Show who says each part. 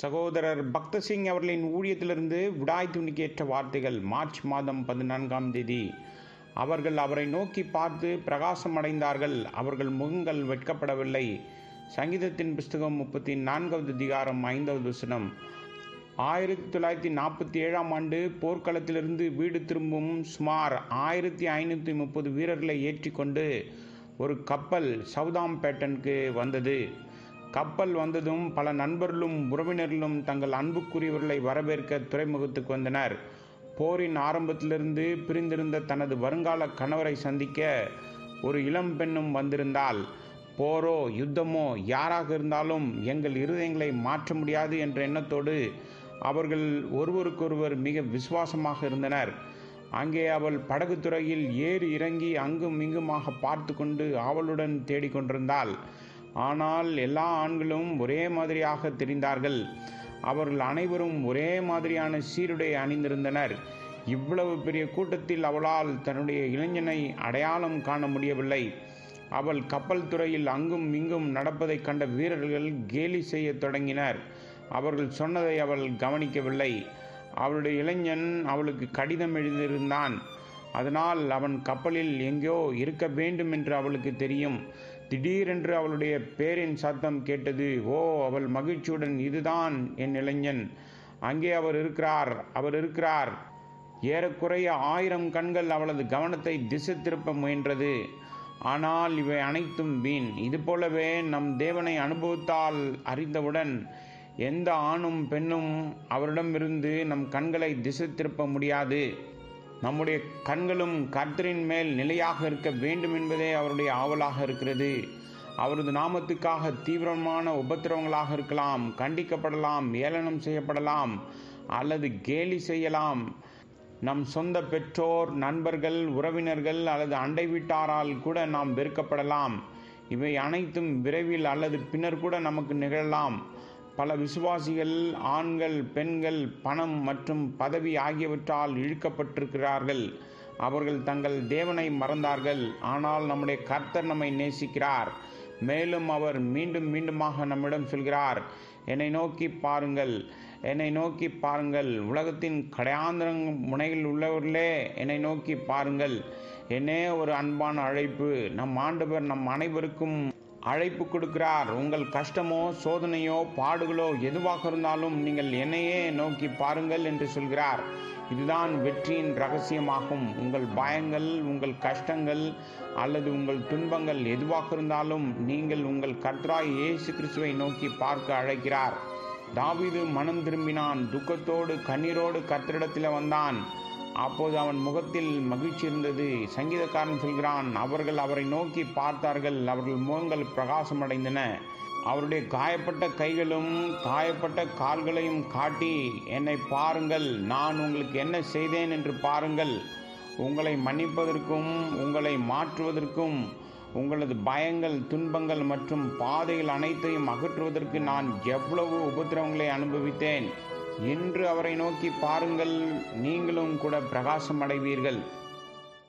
Speaker 1: சகோதரர் பக்தசிங் அவர்களின் ஊழியத்திலிருந்து விடாய் துணிக்கேற்ற வார்த்தைகள். மார்ச் மாதம் 14ஆம் தேதி. அவர்கள் அவரை நோக்கி பார்த்து பிரகாசம் அடைந்தார்கள், அவர்கள் முகங்கள் வெட்கப்படவில்லை. சங்கீதத்தின் புஸ்தகம் 34வது அதிகாரம் 5வது வசனம். 1947ஆம் ஆண்டு போர்க்களத்திலிருந்து வீடு திரும்பும் சுமார் 1530 வீரர்களை ஏற்றிக்கொண்டு ஒரு கப்பல் சவுதாம்பேட்டனுக்கு வந்தது. கப்பல் வந்ததும் பல நண்பர்களும் உறவினர்களும் தங்கள் அன்புக்குரியவர்களை வரவேற்க துறைமுகத்துக்கு வந்தனர். போரின் ஆரம்பத்திலிருந்து பிரிந்திருந்த தனது வருங்கால கணவரை சந்திக்க ஒரு இளம் பெண்ணும் வந்திருந்தாள். போரோ யுத்தமோ யாராக இருந்தாலும் எங்கள் இருதயங்களை மாற்ற முடியாது என்ற எண்ணத்தோடு அவர்கள் ஒருவருக்கொருவர் மிக விசுவாசமாக இருந்தனர். அங்கே அவள் படகுத்துறையில் ஏறி இறங்கி அங்கும் இங்குமாக பார்த்து கொண்டு அவளுடன் தேடிக்கொண்டிருந்தாள். ஆனால் எல்லா ஆண்களும் ஒரே மாதிரியாக தெரிந்தார்கள். அவர்கள் அனைவரும் ஒரே மாதிரியான சீருடை அணிந்திருந்தனர். இவ்வளவு பெரிய கூட்டத்தில் அவளால் தன்னுடைய இளைஞனை அடையாளம் காண முடியவில்லை. அவள் கப்பல் துறையில் அங்கும் இங்கும் நடப்பதை கண்ட வீரர்கள் கேலி செய்ய தொடங்கினர். அவர்கள் சொன்னதை அவள் கவனிக்கவில்லை. அவளுடைய இளைஞன் அவளுக்கு கடிதம் எழுதியிருந்தான். அதனால் அவன் கப்பலில் எங்கேயோ இருக்க வேண்டும் என்று அவளுக்கு தெரியும். திடீரென்று அவளுடைய பேரின் சத்தம் கேட்டது. ஓ, அவள் மகிழ்ச்சியுடன், இதுதான் என் இளைஞன், அங்கே அவர் இருக்கிறார். ஏறக்குறைய 1000 கண்கள் அவளது கவனத்தை திசை திருப்ப முயன்றது. ஆனால் இவை அனைத்தும் வீண். இதுபோலவே நம் தேவனை அனுபவத்தால் அறிந்தவுடன் எந்த ஆணும் பெண்ணும் அவரிடமிருந்து நம் கண்களை திசை திருப்ப முடியாது. நம்முடைய கண்களும் கர்த்தரின் மேல் நிலையாக இருக்க வேண்டும் என்பதே அவருடைய ஆவலாக இருக்கிறது. அவரது நாமத்துக்காக தீவிரமான உபத்திரவங்களாக இருக்கலாம், கண்டிக்கப்படலாம், ஏளனம் செய்யப்படலாம் அல்லது கேலி செய்யலாம். நம் சொந்த பெற்றோர், நண்பர்கள், உறவினர்கள் அல்லது அண்டை வீட்டாரால் கூட நாம் வெறுக்கப்படலாம். இவை அனைத்தும் விரைவில் அல்லது பின்னர் கூட நமக்கு நிகழலாம். பல விசுவாசிகள் ஆண்கள், பெண்கள், பணம் மற்றும் பதவி ஆகியவற்றால் இழுக்கப்பட்டிருக்கிறார்கள். அவர்கள் தங்கள் தேவனை மறந்தார்கள். ஆனால் நம்முடைய கர்த்தர் நம்மை நேசிக்கிறார். மேலும் அவர் மீண்டும் மீண்டுமாக நம்மிடம் சொல்கிறார், என்னை நோக்கி பாருங்கள், என்னை நோக்கி பாருங்கள். உலகத்தின் கடையாந்திர முனையில் உள்ளவர்களே, என்னை நோக்கி பாருங்கள். என்னே ஒரு அன்பான அழைப்பு. நம் ஆண்டவர் நம் அனைவருக்கும் அழைப்பு கொடுக்கிறார். உங்கள் கஷ்டமோ சோதனையோ பாடுகளோ எதுவாக இருந்தாலும் நீங்கள் என்னையே நோக்கி பாருங்கள் என்று சொல்கிறார். இதுதான் வெற்றியின் ரகசியமாகும். உங்கள் பயங்கள், உங்கள் கஷ்டங்கள் அல்லது உங்கள் துன்பங்கள் எதுவாக இருந்தாலும் நீங்கள் உங்கள் கர்த்தராய் இயேசு கிறிஸ்துவை நோக்கி பார்க்க அழைக்கிறார். தாவீது மனம் திரும்பினான். துக்கத்தோடு கண்ணீரோடு கர்த்தரிடத்தில் வந்தான். அப்போது அவன் முகத்தில் மகிழ்ச்சி இருந்தது. சங்கீதக்காரன் சொல்கிறான், அவர்கள் அவரை நோக்கி பார்த்தார்கள், அவர்கள் முகங்கள் பிரகாசமடைந்தன. அவருடைய காயப்பட்ட கைகளும் காயப்பட்ட கால்களையும் காட்டி, என்னை பாருங்கள், நான் உங்களுக்கு என்ன செய்தேன் என்று பாருங்கள். உங்களை மன்னிப்பதற்கும் உங்களை மாற்றுவதற்கும் உங்களது பயங்கள், துன்பங்கள் மற்றும் பாதைகள் அனைத்தையும் அகற்றுவதற்கு நான் எவ்வளவு உபத்திரவங்களை அனுபவித்தேன். இன்று அவரை நோக்கி பாருங்கள், நீங்களும் கூட பிரகாசம் அடைவீர்கள்.